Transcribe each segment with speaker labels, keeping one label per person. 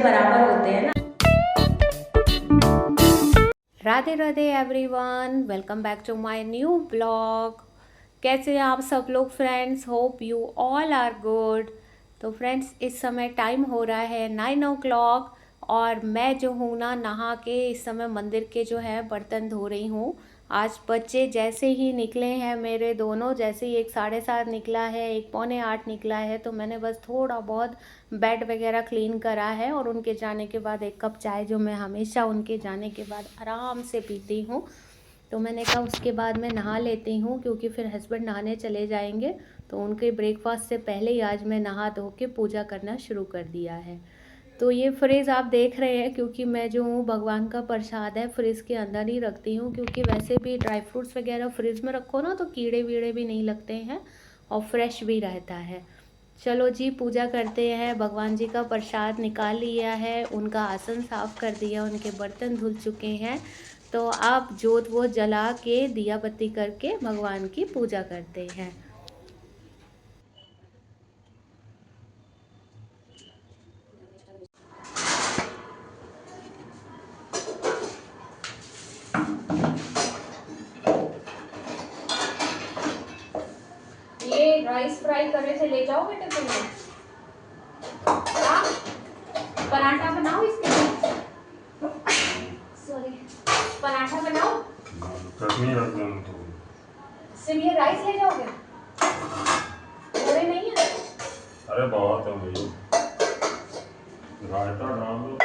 Speaker 1: बराबर होते हैं ना।
Speaker 2: Radhe Radhe everyone, welcome back to my new blog. कैसे हैं आप सब लोग friends? Hope you all are good. तो फ्रेंड्स, इस समय टाइम हो रहा है 9 o'clock और मैं जो हूँ ना, नहा के इस समय मंदिर के जो है बर्तन धो रही हूँ। आज बच्चे जैसे ही निकले हैं मेरे दोनों, जैसे ही एक 7:30 निकला है, एक 7:45 निकला है, तो मैंने बस थोड़ा बहुत बेड वगैरह क्लीन करा है और उनके जाने के बाद एक कप चाय जो मैं हमेशा उनके जाने के बाद आराम से पीती हूँ, तो मैंने कहा उसके बाद मैं नहा लेती हूँ, क्योंकि फिर हस्बैंड नहाने चले जाएंगे। तो उनके ब्रेकफास्ट से पहले ही आज मैं नहा धो के पूजा करना शुरू कर दिया है। तो ये फ्रिज आप देख रहे हैं, क्योंकि मैं जो हूँ भगवान का प्रसाद है फ्रिज के अंदर ही रखती हूँ, क्योंकि वैसे भी ड्राई फ्रूट्स वगैरह फ्रिज में रखो ना तो कीड़े वीड़े भी नहीं लगते हैं और फ्रेश भी रहता है। चलो जी, पूजा करते हैं। भगवान जी का प्रसाद निकाल लिया है, उनका आसन साफ कर दिया, उनके बर्तन धुल चुके हैं। तो आप जोत वो जला के दिया बत्ती करके भगवान की पूजा करते हैं। ये राइस फ्राई करे थे, ले जाओगे टिफिन में? हाँ, पराठा बनाओ इसके लिए। सॉरी, पराठा बनाओ। चटनी रख दो तो। सिर्फ ये राइस ले जाओगे? थोड़े नहीं है? अरे बहुत है भाई, रायता डाल दो।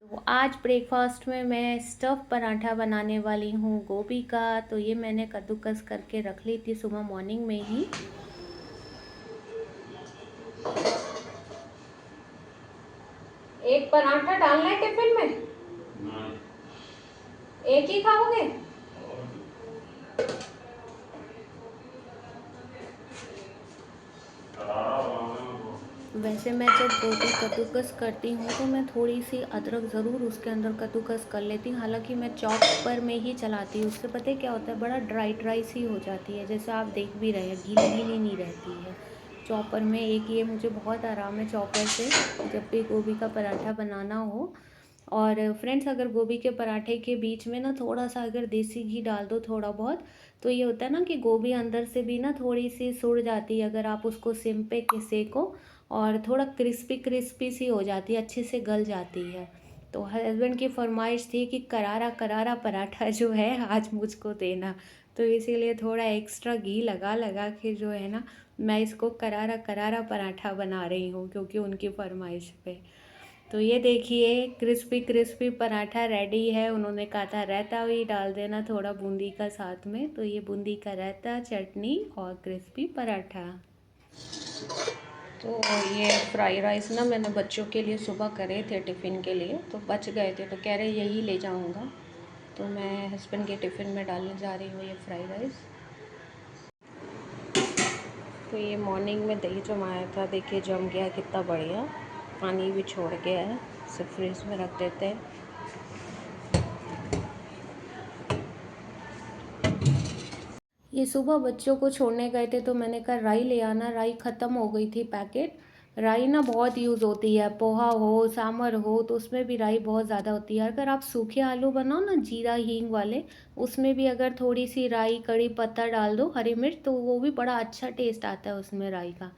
Speaker 2: तो आज ब्रेकफास्ट में मैं स्टफ़ पराठा बनाने वाली हूँ गोभी का। तो ये मैंने कद्दूकस करके रख ली थी सुबह मॉर्निंग में ही। एक पराठा डालना है टिफिन में? नहीं, एक ही खाओगे? वैसे मैं जब गोभी कद्दूकस करती हूँ तो मैं थोड़ी सी अदरक ज़रूर उसके अंदर कद्दूकस कर लेती हूँ, हालांकि मैं चॉपर में ही चलाती हूँ। उससे पता है क्या होता है, बड़ा ड्राई ड्राई सी हो जाती है, जैसे आप देख भी रहे हैं, गीली गीली नहीं रहती है चॉपर में। एक ये मुझे बहुत आराम है चॉपर से, जब भी गोभी का पराठा बनाना हो। और फ्रेंड्स, अगर गोभी के पराठे के बीच में ना थोड़ा सा अगर देसी घी डाल दो थोड़ा बहुत, तो ये होता है ना कि गोभी अंदर से भी ना थोड़ी सी सुड़ जाती है, अगर आप उसको सिम पे के सेको, और थोड़ा क्रिस्पी क्रिस्पी सी हो जाती है, अच्छे से गल जाती है। तो हस्बैंड की फरमाइश थी कि करारा करारा पराठा जो है आज मुझको देना, तो इसीलिए थोड़ा एक्स्ट्रा घी लगा लगा के जो है ना, मैं इसको करारा करारा पराठा बना रही हूँ, क्योंकि उनकी फरमाइश पे। तो ये देखिए, क्रिस्पी क्रिस्पी पराठा रेडी है। उन्होंने कहा था रायता भी डाल देना थोड़ा बूंदी का साथ में, तो ये बूंदी का रायता, चटनी और क्रिस्पी पराठा। तो ये फ्राई राइस ना मैंने बच्चों के लिए सुबह करे थे टिफ़िन के लिए, तो बच गए थे, तो कह रहे यही ले जाऊंगा, तो मैं हस्बैंड के टिफ़िन में डालने जा रही हूँ ये फ्राई राइस। तो ये मॉर्निंग में दही जमाया था, देखिए जम गया कितना बढ़िया, पानी भी छोड़ गया है, सिर्फ फ्रिज में रख देते हैं। ये सुबह बच्चों को छोड़ने गए थे, तो मैंने कहा राई ले आना, राई ख़त्म हो गई थी पैकेट। राई ना बहुत यूज़ होती है, पोहा हो सांभर हो तो उसमें भी राई बहुत ज़्यादा होती है। अगर आप सूखे आलू बनाओ ना जीरा हींग वाले, उसमें भी अगर थोड़ी सी राई कड़ी पत्ता डाल दो, हरी मिर्च, तो वो भी बड़ा अच्छा टेस्ट आता है उसमें राई का।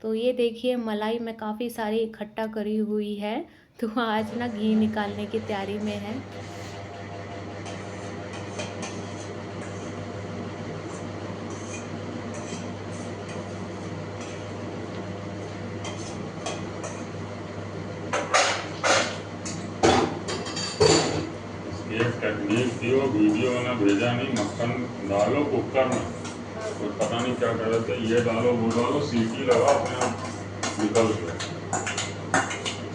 Speaker 2: तो ये देखिए, मलाई में काफ़ी सारी इकट्ठा करी हुई है, तो आज ना घी निकालने की तैयारी में है।
Speaker 1: एक टेक्निक थी, वो वीडियो मैंने भेजा नहीं, मक्खन डालो कुकर में, तो पता नहीं क्या कर रहे थे, ये डालो वो डालो, सीटी लगा अपने आप निकल गया।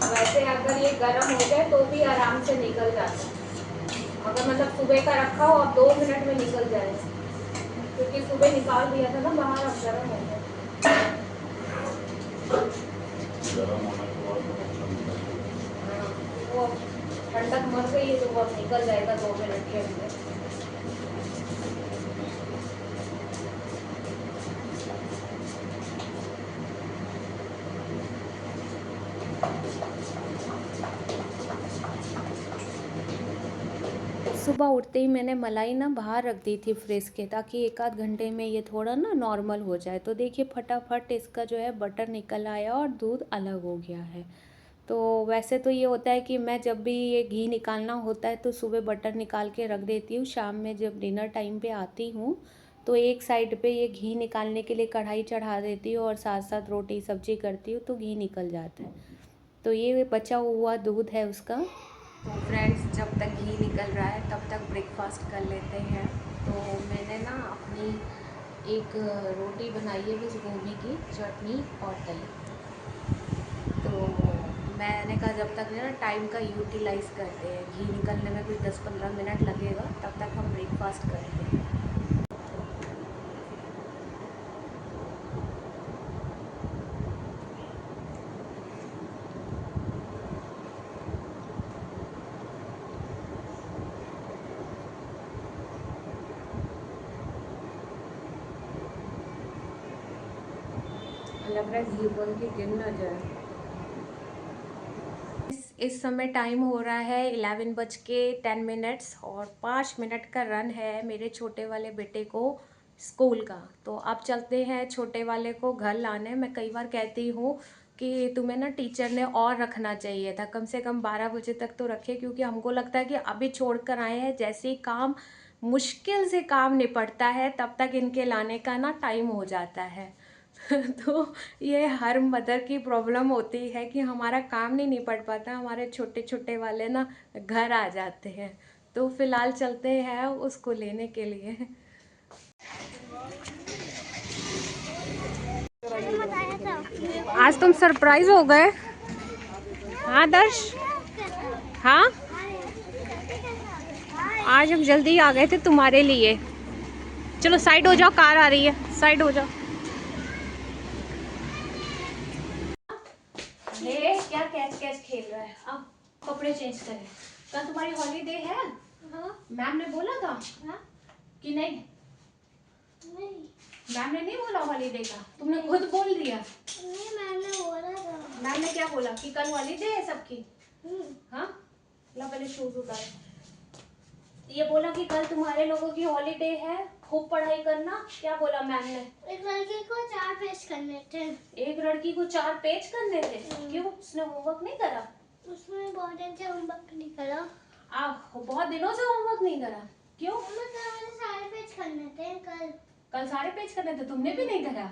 Speaker 1: वैसे अगर ये गर्म हो जाए तो भी आराम से निकल जाता है, अगर मतलब सुबह का रखा हो अब 2 मिनट में निकल जाएगा, क्योंकि सुबह निकाल दिया था ना बाहर, अब गर्म हो गया। गर्म होने के बाद वो ठंडक मर गई है, तो वो अब निकल जाएगा 2 मिनट के अंदर।
Speaker 2: सुबह उठते ही मैंने मलाई ना बाहर रख दी थी फ्रिज के, ताकि एक आध घंटे में ये थोड़ा ना नॉर्मल हो जाए। तो देखिए फटाफट इसका जो है बटर निकल आया और दूध अलग हो गया है। तो वैसे तो ये होता है कि मैं जब भी ये घी निकालना होता है तो सुबह बटर निकाल के रख देती हूँ। शाम में जब डिनर टाइम पे आती हूँ तो एक साइड पे ये घी निकालने के लिए कढ़ाई चढ़ा देती हूँ और साथ साथ रोटी सब्जी करती हूँ तो घी निकल जाता है। तो ये बचा हुआ दूध है उसका। तो फ्रेंड्स, जब तक घी निकल रहा है तब तक ब्रेकफास्ट कर लेते हैं। तो मैंने ना अपनी एक रोटी बनाई है बस गोभी की चटनी और दही। तो मैंने कहा जब तक ना टाइम का यूटिलाइज़ करते हैं, घी निकलने में कुछ 10-15 मिनट लगेगा, तब तक हम ब्रेकफास्ट करते हैं। लग रहा है घी बोल के गिर ना जाए। इस समय टाइम हो रहा है 11:10 और 5 मिनट का रन है मेरे छोटे वाले बेटे को स्कूल का। तो अब चलते हैं छोटे वाले को घर लाने। मैं कई बार कहती हूँ कि तुम्हें ना टीचर ने और रखना चाहिए था, कम से कम 12 बजे तक तो रखे, क्योंकि हमको लगता है कि अभी छोड़ कर आए हैं, जैसे ही काम मुश्किल से काम निपटता है तब तक इनके लाने का ना टाइम हो जाता है। तो ये हर मदर की प्रॉब्लम होती है कि हमारा काम नहीं निपट पाता, हमारे छोटे छोटे वाले ना घर आ जाते हैं। तो फिलहाल चलते हैं उसको लेने के लिए। आज तुम सरप्राइज हो गए। हाँ दर्श, हाँ आज हम जल्दी आ गए थे तुम्हारे लिए। चलो साइड हो जाओ, कार आ रही है, साइड हो जाओ। ये क्या कैच कैच खेल रहा है। अब कपड़े चेंज करें। कल तुम्हारी हॉलीडे है? हाँ। मैम ने बोला था? हाँ? कि नहीं? नहीं, मैम ने नहीं बोला हॉलीडे का, तुमने खुद बोल दिया। नहीं, मैम ने बोला था। मैम ने क्या बोला कि कल हॉलीडे है सबकी? हाँ, ला पहले शूज उतार। ये बोला कि कल तुम्हारे लोगों की हॉलीडे है, खूब पढ़ाई करना। क्या बोला मैम ने? एक लड़की को 4 पेज करने थे। एक लड़की को 4 पेज करने थे? क्यों, उसने होमवर्क नहीं करा? उसने बहुत दिन से होमवर्क नहीं करा। बहुत दिनों से होमवर्क नहीं करा? क्यों? मुझे सारे पेज करने थे कल सारे पेज करने थे, तुमने भी नहीं करा?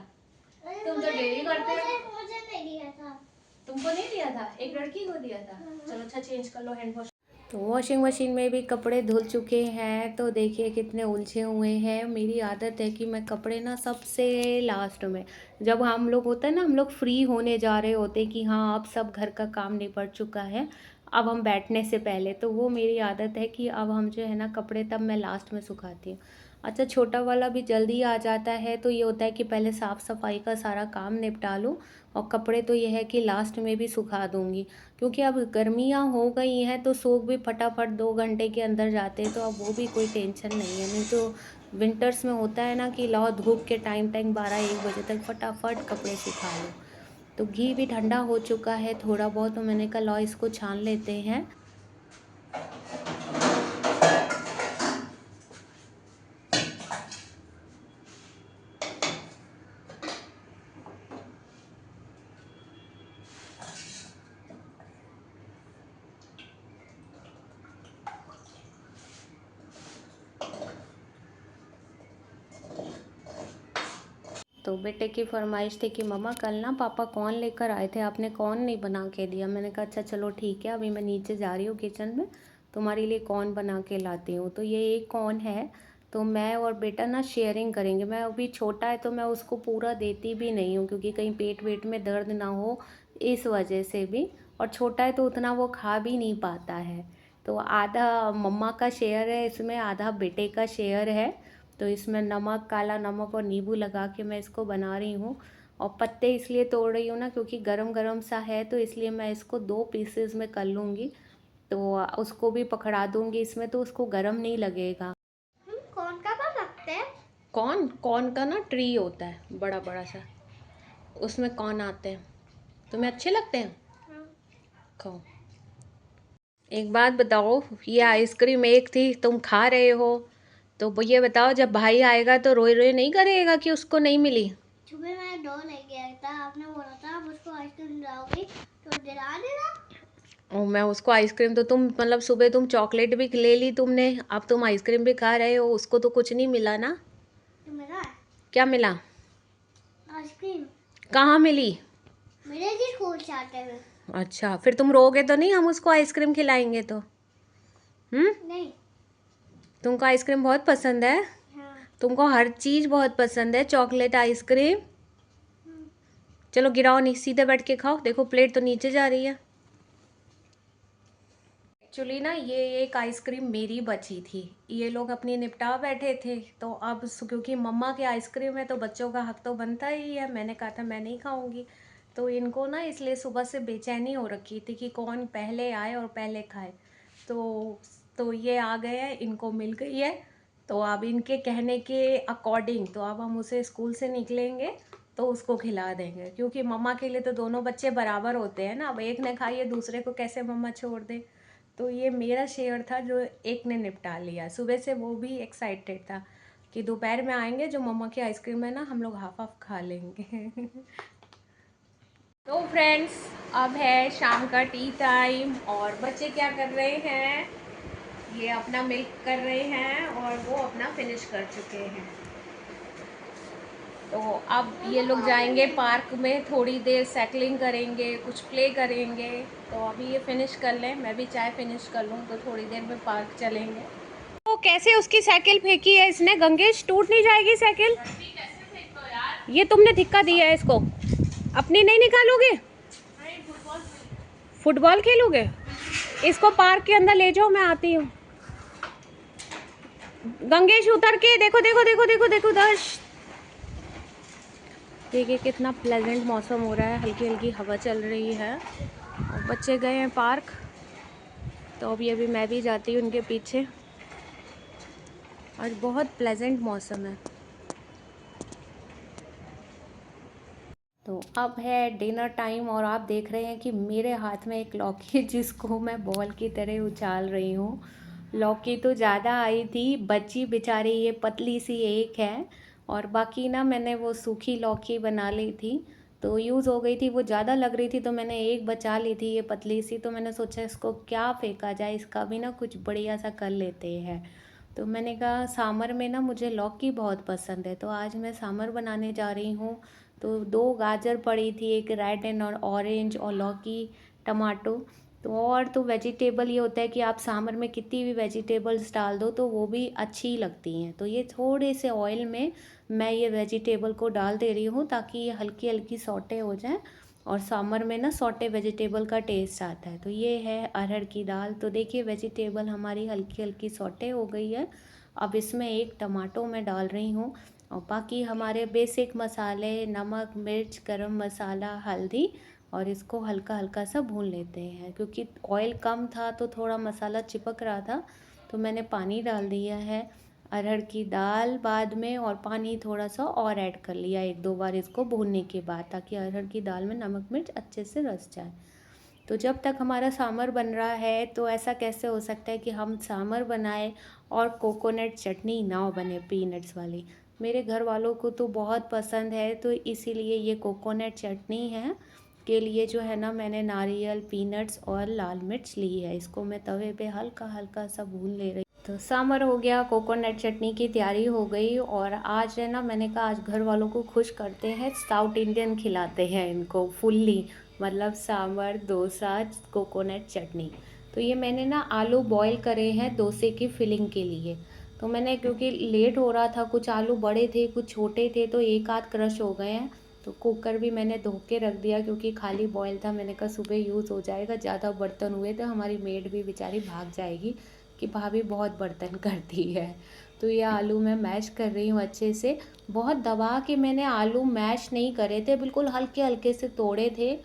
Speaker 2: तुम तो डेली करते हो। मुझे नहीं दिया था। तुमको नहीं दिया था, एक लड़की को दिया था। चलो अच्छा, चेंज कर लो, हैंड वॉश। तो वॉशिंग मशीन में भी कपड़े धुल चुके हैं। तो देखिए कितने उलझे हुए हैं। मेरी आदत है कि मैं कपड़े ना सबसे लास्ट में, जब हम लोग होते हैं ना, हम लोग फ्री होने जा रहे होते हैं कि हाँ अब सब घर का काम निपट चुका है, अब हम बैठने से पहले, तो वो मेरी आदत है कि अब हम जो है ना कपड़े तब मैं लास्ट में सुखाती हूँ। अच्छा, छोटा वाला भी जल्दी आ जाता है तो ये होता है कि पहले साफ़ सफाई का सारा काम निपटा लूँ, और कपड़े तो ये है कि लास्ट में भी सुखा दूँगी, क्योंकि अब गर्मियाँ हो गई हैं तो सूख भी फटाफट 2 घंटे के अंदर जाते हैं, तो अब वो भी कोई टेंशन नहीं है। नहीं तो विंटर्स में होता है ना कि लाओ धूप के टाइम 12-1 बजे तक फटाफट कपड़े सुखा लो। तो घी भी ठंडा हो चुका है थोड़ा बहुत, तो मैंने कहा लाओ इसको छान लेते हैं। तो बेटे की फरमाइश थी कि मम्मा कल ना पापा कॉर्न लेकर आए थे, आपने कॉर्न नहीं बना के दिया। मैंने कहा अच्छा चलो ठीक है, अभी मैं नीचे जा रही हूँ किचन में, तुम्हारे लिए कॉर्न बना के लाती हूँ। तो ये एक कॉर्न है, तो मैं और बेटा ना शेयरिंग करेंगे। मैं अभी छोटा है तो मैं उसको पूरा देती भी नहीं हूँ, क्योंकि कहीं पेट वेट में दर्द ना हो, इस वजह से भी। और छोटा है तो उतना वो खा भी नहीं पाता है। तो आधा मम्मा का शेयर है इसमें, आधा बेटे का शेयर है। तो इसमें नमक, काला नमक और नींबू लगा के मैं इसको बना रही हूँ। और पत्ते इसलिए तोड़ रही हूँ ना क्योंकि गरम गरम सा है, तो इसलिए मैं इसको 2 पीसेस में कर लूँगी, तो उसको भी पकड़ा दूँगी इसमें, तो उसको गरम नहीं लगेगा।
Speaker 3: कौन का बाल रखते हैं?
Speaker 2: कॉर्न का ना ट्री होता है बड़ा बड़ा सा, उसमें कॉर्न आते हैं। तुम्हें अच्छे लगते हैं?
Speaker 3: हाँ।
Speaker 2: खाओ। एक बात बताओ, ये आइसक्रीम एक थी, तुम खा रहे हो, तो ये बताओ जब भाई आएगा तो रोई रोई नहीं करेगा कि उसको नहीं मिली?
Speaker 3: सुबह मैं दो लेके आया था, आपने बोला था आप उसको आइसक्रीम दिलाओगी तो दिला देना।
Speaker 2: ओ, मैं उसको आइसक्रीम तो तुम मतलब सुबह तुम चॉकलेट भी ले ली तुमने, अब तुम आइसक्रीम भी खा रहे हो, उसको तो कुछ नहीं मिला ना?
Speaker 3: तो मेरा
Speaker 2: क्या मिला?
Speaker 3: आइसक्रीम
Speaker 2: कहाँ मिली?
Speaker 3: मिलेगी स्कूल से आते हुए।
Speaker 2: अच्छा, फिर तुम रोगे तो नहीं हम उसको आइसक्रीम खिलाएंगे तो?
Speaker 3: नहीं।
Speaker 2: तुमको आइसक्रीम बहुत पसंद है?
Speaker 3: हाँ।
Speaker 2: तुमको हर चीज़ बहुत पसंद है, चॉकलेट, आइसक्रीम। चलो गिराओ नहीं, सीधे बैठ के खाओ। देखो प्लेट तो नीचे जा रही है। एक्चुअली ना ये एक आइसक्रीम मेरी बची थी, ये लोग अपनी निपटा बैठे थे, तो अब क्योंकि मम्मा के आइसक्रीम है तो बच्चों का हक तो बनता ही है। मैंने कहा था मैं नहीं खाऊंगी, तो इनको ना इसलिए सुबह से बेचैनी हो रखी थी कि कौन पहले आए और पहले खाए। तो ये आ गए हैं, इनको मिल गई है, तो अब इनके कहने के अकॉर्डिंग तो अब हम उसे स्कूल से निकलेंगे तो उसको खिला देंगे, क्योंकि मम्मा के लिए तो दोनों बच्चे बराबर होते हैं ना। अब एक ने खाई है, दूसरे को कैसे मम्मा छोड़ दे। तो ये मेरा शेयर था जो एक ने निपटा लिया। सुबह से वो भी एक्साइटेड था कि दोपहर में आएंगे, जो मम्मा की आइसक्रीम है ना हम लोग हाफ हाफ खा लेंगे। तो फ्रेंड्स, अब है शाम का टी टाइम और बच्चे क्या कर रहे हैं, ये अपना मिल्क कर रहे हैं और वो अपना फिनिश कर चुके हैं। तो अब ये लोग जाएंगे पार्क में, थोड़ी देर साइकिलिंग करेंगे, कुछ प्ले करेंगे। तो अभी ये फिनिश कर लें, मैं भी चाय फिनिश कर लूँ, तो थोड़ी देर में पार्क चलेंगे। तो कैसे उसकी साइकिल फेंकी है इसने गंगेश, टूट नहीं जाएगी साइकिल? ये तुमने धिक्का दिया है इसको, अपनी नहीं निकालोगे? फुटबॉल खेलोगे? इसको पार्क के अंदर ले जाओ, मैं आती हूँ। गंगेश उतर के देखो देखो देखो देखो देखो दर्श, देखिए कितना प्लेजेंट मौसम हो रहा है, हल्की हल्की हवा चल रही है और बच्चे गए हैं पार्क। तो अभी मैं भी जाती हूँ उनके पीछे। आज बहुत प्लेजेंट मौसम है। तो अब है डिनर टाइम और आप देख रहे हैं कि मेरे हाथ में एक लौकी है जिसको मैं बॉल की तरह उछाल रही हूँ। लौकी तो ज़्यादा आई थी, बची बेचारी ये पतली सी एक है, और बाकी ना मैंने वो सूखी लौकी बना ली थी तो यूज़ हो गई थी। वो ज़्यादा लग रही थी तो मैंने एक बचा ली थी, ये पतली सी, तो मैंने सोचा इसको क्या फेंका जाए, इसका भी ना कुछ बढ़िया सा कर लेते हैं। तो मैंने कहा सामर में ना मुझे लौकी बहुत पसंद है, तो आज मैं सामर बनाने जा रही हूँ। तो 2 गाजर पड़ी थी, एक रेड एंड और ऑरेंज, और लौकी, टमाटो। तो और तो वेजिटेबल ये होता है कि आप सामर में कितनी भी वेजिटेबल्स डाल दो तो वो भी अच्छी लगती हैं। तो ये थोड़े से ऑयल में मैं ये वेजिटेबल को डाल दे रही हूँ ताकि ये हल्की हल्की सौटे हो जाए, और सामर में ना सौटे वेजिटेबल का टेस्ट आता है। तो ये है अरहर की दाल। तो देखिए वेजिटेबल हमारी हल्की हल्की सौटे हो गई है। अब इसमें एक टमाटो मैं डाल रही हूँ, और बाकी हमारे बेसिक मसाले, नमक, मिर्च, गरम मसाला, हल्दी, और इसको हल्का हल्का सा भून लेते हैं। क्योंकि ऑयल कम था तो थोड़ा मसाला चिपक रहा था, तो मैंने पानी डाल दिया है, अरहर की दाल बाद में, और पानी थोड़ा सा और ऐड कर लिया 1-2 बार इसको भूनने के बाद, ताकि अरहर की दाल में नमक मिर्च अच्छे से रस जाए। तो जब तक हमारा सांभर बन रहा है, तो ऐसा कैसे हो सकता है कि हम सांभर बनाए और कोकोनट चटनी ना बने, पीनट्स वाली। मेरे घर वालों को तो बहुत पसंद है, तो इसीलिए ये कोकोनट चटनी है के लिए जो है ना मैंने नारियल, पीनट्स और लाल मिर्च ली है। इसको मैं तवे पे हल्का हल्का सा भून ले रही। तो सांभर हो गया, कोकोनट चटनी की तैयारी हो गई, और आज है ना मैंने कहा आज घर वालों को खुश करते हैं, साउथ इंडियन खिलाते हैं इनको फुल्ली, मतलब सांभर, डोसा, कोकोनट चटनी। तो ये मैंने ना आलू बॉईल करे हैं डोसे की फिलिंग के लिए। तो मैंने क्योंकि लेट हो रहा था, कुछ आलू बड़े थे कुछ छोटे थे, तो एक आध क्रश हो गए हैं। तो कुकर भी मैंने धो के रख दिया क्योंकि खाली बॉयल था। मैंने कहा सुबह यूज़ हो जाएगा, ज़्यादा बर्तन हुए तो हमारी मेड भी बेचारी भाग जाएगी कि भाभी बहुत बर्तन करती है। तो ये आलू मैं मैश कर रही हूँ अच्छे से, बहुत दबा के मैंने आलू मैश नहीं करे थे, बिल्कुल हल्के हल्के से तोड़े थे।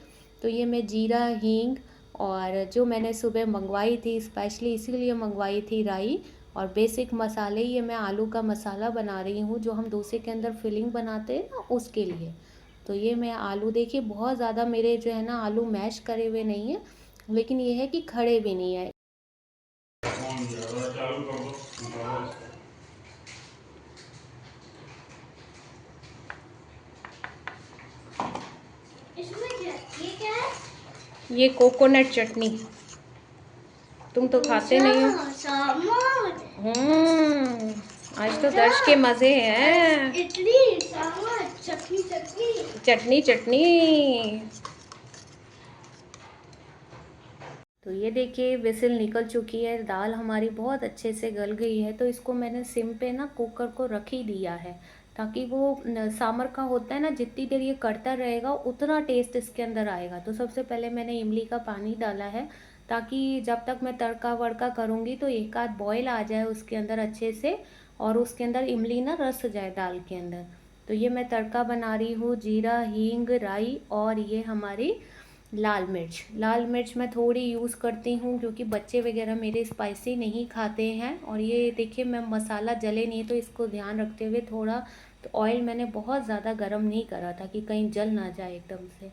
Speaker 2: तो ये मैं जीरा, हींग, और जो मैंने सुबह मंगवाई थी स्पेशली इसीलिए मंगवाई थी राई, और बेसिक मसाले, ये मैं आलू का मसाला बना रही हूँ जो हम डोसे के अंदर फिलिंग बनाते हैं ना उसके लिए। तो ये मैं आलू देखिए बहुत ज़्यादा मेरे जो है ना आलू मैश करे हुए नहीं है, लेकिन ये है कि खड़े भी नहीं आए।
Speaker 1: फोन किया, जरा चालू कर दो, निकालो इसको।
Speaker 3: इसमें क्या ये क्या है?
Speaker 2: ये कोकोनट चटनी, तुम तो खाते नहीं हो।
Speaker 3: सामान
Speaker 2: आज तो दर्श के मजे हैं।
Speaker 3: इडली सामान चटनी चटनी।
Speaker 2: चटनी चटनी। तो ये देखिए विसिल निकल चुकी है, दाल हमारी बहुत अच्छे से गल गई है। तो इसको मैंने सिम पे ना कुकर को रख ही दिया है, ताकि वो सांभर का होता है ना, जितनी देर ये कढ़ता रहेगा उतना टेस्ट इसके अंदर आएगा। तो सबसे पहले मैंने इमली का पानी डाला है, ताकि जब तक मैं तड़का वड़का करूँगी तो एक आध बॉयल आ जाए उसके अंदर अच्छे से, और उसके अंदर इमली ना रस जाए दाल के अंदर। तो ये मैं तड़का बना रही हूँ, जीरा हींग राई, और ये हमारी लाल मिर्च मैं थोड़ी यूज़ करती हूँ, क्योंकि बच्चे वगैरह मेरे स्पाइसी नहीं खाते हैं। और ये देखिए मैं मसाला जले नहीं, तो इसको ध्यान रखते हुए थोड़ा तो ऑयल मैंने बहुत ज़्यादा गर्म नहीं करा था कि कहीं जल ना जाए एकदम से।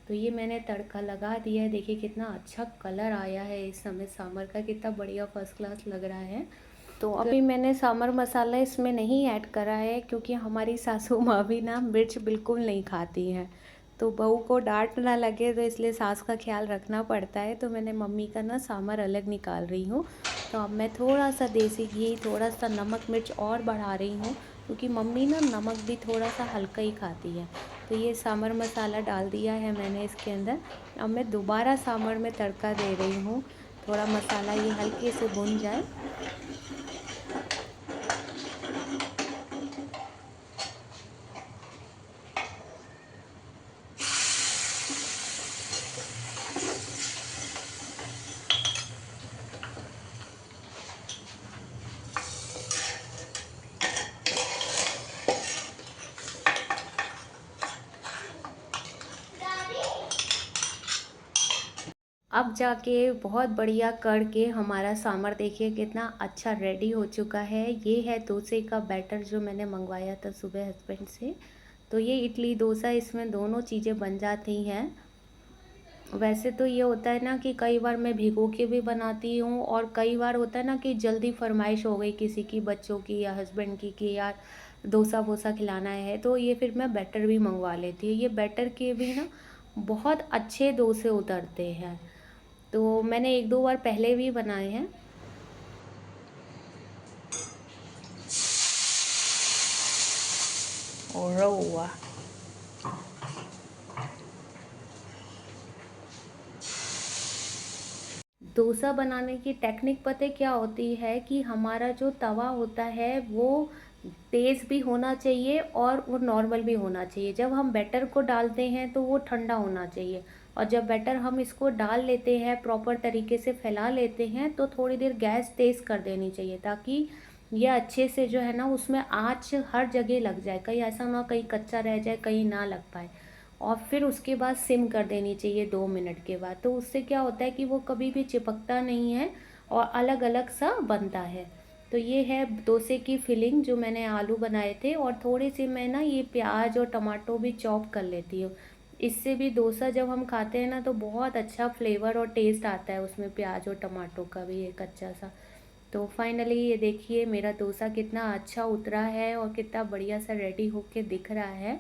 Speaker 2: तो ये मैंने तड़का लगा दिया है। देखिए कितना अच्छा कलर आया है इस समय सांभर का, कितना बढ़िया फर्स्ट क्लास लग रहा है। तो अभी मैंने सांभर मसाला इसमें नहीं ऐड करा है, क्योंकि हमारी सासू माँ भी ना मिर्च बिल्कुल नहीं खाती हैं, तो बहू को डांट ना लगे, तो इसलिए सास का ख्याल रखना पड़ता है। तो मैंने मम्मी का ना सांभर अलग निकाल रही हूँ। तो अब मैं थोड़ा सा देसी घी, थोड़ा सा नमक मिर्च और बढ़ा रही हूँ, क्योंकि मम्मी ना नमक भी थोड़ा सा हल्का ही खाती है। तो ये सांभर मसाला डाल दिया है मैंने इसके अंदर। अब मैं दोबारा सांभर में तड़का दे रही हूँ, थोड़ा मसाला ये हल्के से भुन जाए। अब जाके बहुत बढ़िया करके हमारा सांभर देखिए कितना अच्छा रेडी हो चुका है। ये है डोसे का बैटर जो मैंने मंगवाया था सुबह हस्बैंड से। तो ये इडली डोसा, इसमें दोनों चीज़ें बन जाती हैं। वैसे तो ये होता है ना कि कई बार मैं भिगो के भी बनाती हूँ, और कई बार होता है ना कि जल्दी फरमाइश हो गई किसी की, बच्चों की या हस्बैंड की कि यार डोसा वोसा खिलाना है, तो ये फिर मैं बैटर भी मंगवा लेती हूँ। ये बैटर के भी ना बहुत अच्छे डोसे उतरते हैं। तो मैंने एक दो बार पहले भी बनाए हैं। और डोसा बनाने की टेक्निक पता है क्या होती है, कि हमारा जो तवा होता है वो तेज़ भी होना चाहिए और वो नॉर्मल भी होना चाहिए। जब हम बैटर को डालते हैं तो वो ठंडा होना चाहिए, और जब बैटर हम इसको डाल लेते हैं प्रॉपर तरीके से फैला लेते हैं, तो थोड़ी देर गैस तेज़ कर देनी चाहिए, ताकि ये अच्छे से जो है ना उसमें आँच हर जगह लग जाए, कहीं ऐसा ना कहीं कच्चा रह जाए, कहीं ना लग पाए। और फिर उसके बाद सिम कर देनी चाहिए 2 मिनट के बाद। तो उससे क्या होता है कि वो कभी भी चिपकता नहीं है और अलग अलग सा बनता है। तो ये है डोसे की फिलिंग जो मैंने आलू बनाए थे, और थोड़े से मैं ना ये प्याज और टमाटो भी चॉप कर लेती हूँ। इससे भी डोसा जब हम खाते हैं ना तो बहुत अच्छा फ्लेवर और टेस्ट आता है उसमें, प्याज और टमाटो का भी एक अच्छा सा। तो फाइनली ये देखिए मेरा डोसा कितना अच्छा उतरा है और कितना बढ़िया सा रेडी होके दिख रहा है।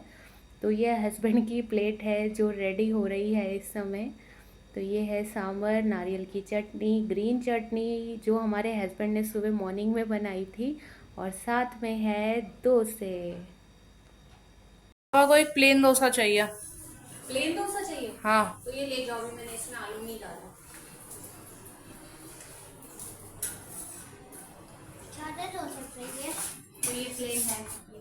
Speaker 2: तो ये हस्बैंड की प्लेट है जो रेडी हो रही है इस समय। तो ये है सांभर, नारियल की चटनी, ग्रीन चटनी जो हमारे हस्बैंड ने सुबह मॉर्निंग में बनाई थी, और साथ में है डोसे।
Speaker 4: पापा को एक प्लेन डोसा चाहिए।
Speaker 2: प्लेन डोसा चाहिए?
Speaker 4: हाँ।
Speaker 2: तो ये ले जाओ, भी मैंने इसमें आलू नहीं डाला।
Speaker 3: सादा डोसा चाहिए।
Speaker 2: तो ये प्लेन है।